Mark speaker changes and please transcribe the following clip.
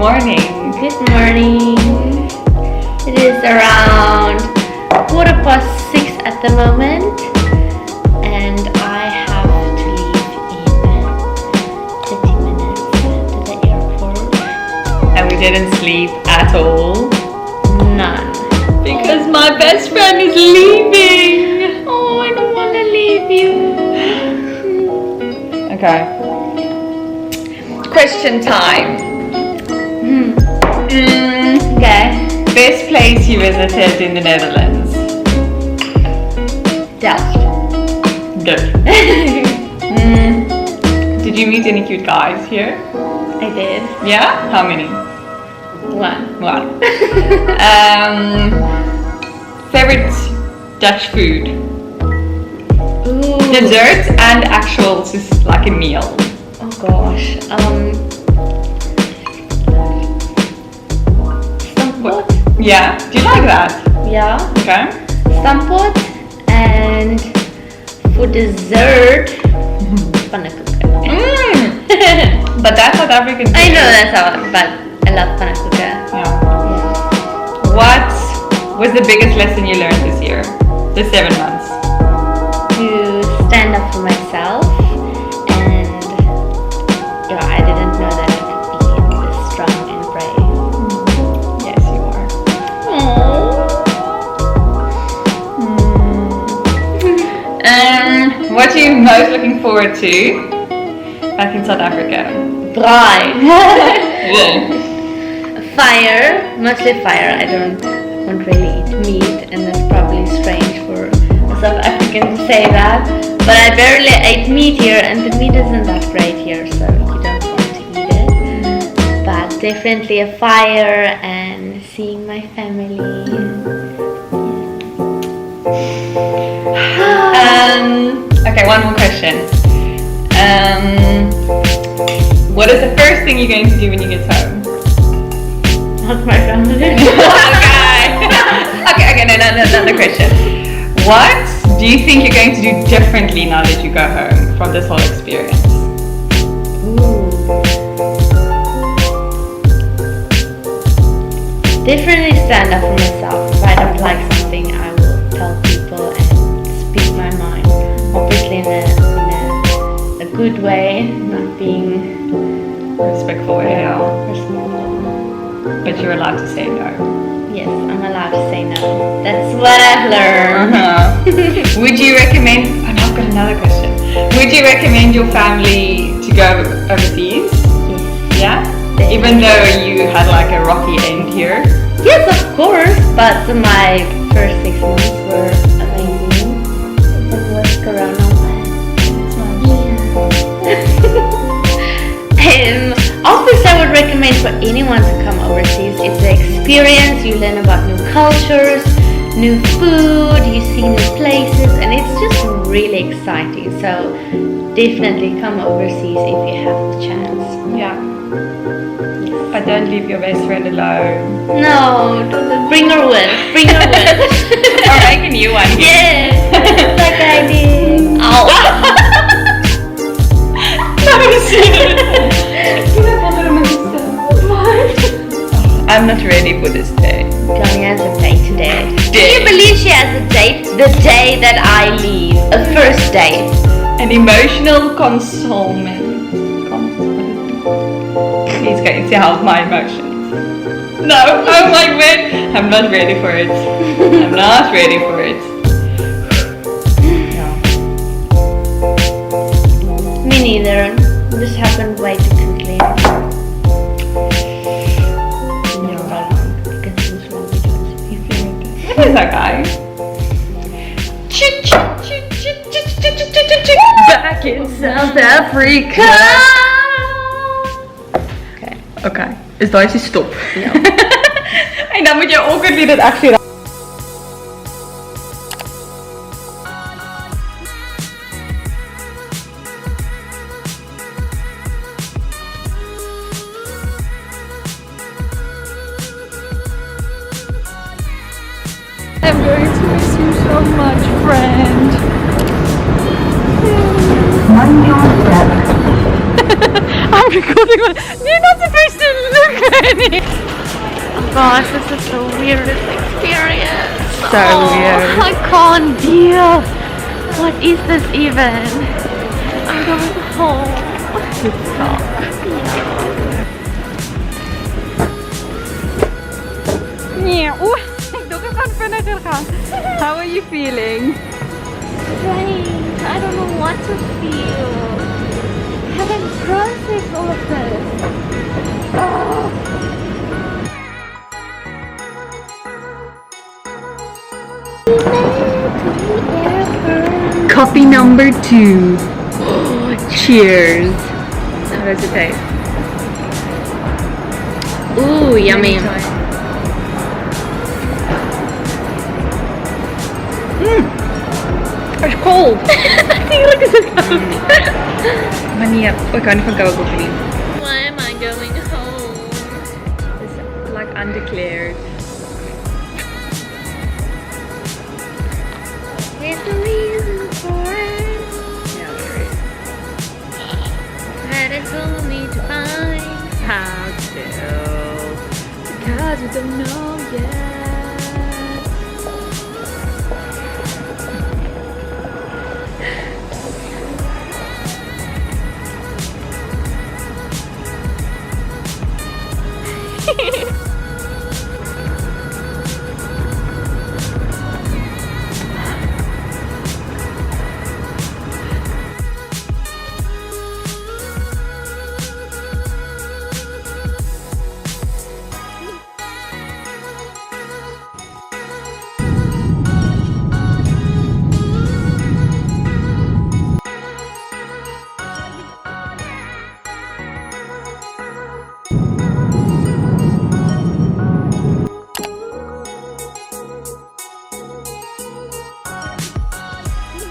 Speaker 1: morning.
Speaker 2: Good morning. It is around 6:15 at the moment, and I have to leave in 30 minutes to the airport.
Speaker 1: And we didn't sleep at all.
Speaker 2: None.
Speaker 1: Because my best friend is leaving.
Speaker 2: Oh, I don't want to leave you.
Speaker 1: Okay. Question time.
Speaker 2: Okay.
Speaker 1: Best place you visited in the Netherlands?
Speaker 2: Delft.
Speaker 1: Good. Did you meet any cute guys here?
Speaker 2: I did.
Speaker 1: Yeah? How many?
Speaker 2: One.
Speaker 1: One. Favorite Dutch food?
Speaker 2: Ooh.
Speaker 1: Dessert and actual, just like a meal.
Speaker 2: Oh gosh. Stampot.
Speaker 1: Yeah? Do you like that?
Speaker 2: Yeah.
Speaker 1: Okay.
Speaker 2: Stampot, and for dessert, pannenkoeken.
Speaker 1: But that's South African food.
Speaker 2: I know that's how, but I love pannenkoeken.
Speaker 1: Yeah. What was the biggest lesson you learned this year? The 7 months.
Speaker 2: To stand up for myself, and I didn't know that I could be this strong and brave.
Speaker 1: Yes, you are. What are you most looking forward to back in South Africa?
Speaker 2: Braai.
Speaker 1: Yeah.
Speaker 2: Fire, mostly fire. I don't really eat meat, and that's probably strange for a South African to say that. But I barely ate meat here, and the meat isn't that great here, so you don't want to eat it. But definitely a fire and seeing my family.
Speaker 1: Okay, one more question. What is the first thing you're going to do when you get home?
Speaker 2: Not my family.
Speaker 1: Okay, no, another question. What do you think you're going to do differently now that you go home from this whole experience?
Speaker 2: Definitely stand up for myself. If I don't like something, I will tell people and speak my mind. Obviously in a good way, not being
Speaker 1: Respectful, yeah.
Speaker 2: respectful.
Speaker 1: But you're allowed to say no.
Speaker 2: Yes, I'm allowed to say no. That's what I've learned.
Speaker 1: Would you recommend, and I've got another question. Would you recommend your family to go overseas?
Speaker 2: Yes.
Speaker 1: Yeah? Even though you had like a rocky end here?
Speaker 2: Yes, of course. But my first 6 months were amazing. It was Corona. Obviously, I would recommend for anyone to come overseas. It's an experience. You learn about new cultures, new food, you see new places, and it's just really exciting. So definitely come overseas if you have the chance.
Speaker 1: Yeah. But don't leave your best friend alone.
Speaker 2: No, bring her with. Bring her with.
Speaker 1: Or make a new one.
Speaker 2: Yes, like I did.
Speaker 1: Oh. I'm not ready for this day.
Speaker 2: Johnny has a date today. Can
Speaker 1: Day.
Speaker 2: you believe she has a date the day that I leave? A first date.
Speaker 1: An emotional consolement. He's going to help my emotions. No, oh my god, I'm not ready for it. I'm not ready for it. No.
Speaker 2: Me neither. This happened way too quickly.
Speaker 1: What is that guy? Back in South Africa. Oké. Is dat je stop?
Speaker 2: Ja.
Speaker 1: En dan moet je awkwardly dat actually. I'm going to miss you so much, friend. I'm recording. You're not supposed to look
Speaker 2: Oh gosh, this is the weirdest experience.
Speaker 1: So weird.
Speaker 2: I can't deal. What is this even? I'm going home.
Speaker 1: Yeah. Look at that. How are you feeling?
Speaker 2: Strange. I don't know what to feel. I haven't processed all of this.
Speaker 1: Coffee number 2. Cheers. How does it taste?
Speaker 2: Ooh, yummy.
Speaker 1: It's cold. Wanneer ik kan niet van koud koffie.
Speaker 2: Why am I going home?
Speaker 1: It's like undeclared.
Speaker 2: There's a reason for it.
Speaker 1: Yeah, there is.
Speaker 2: That it's only to find.
Speaker 1: How to? Because we don't know yet.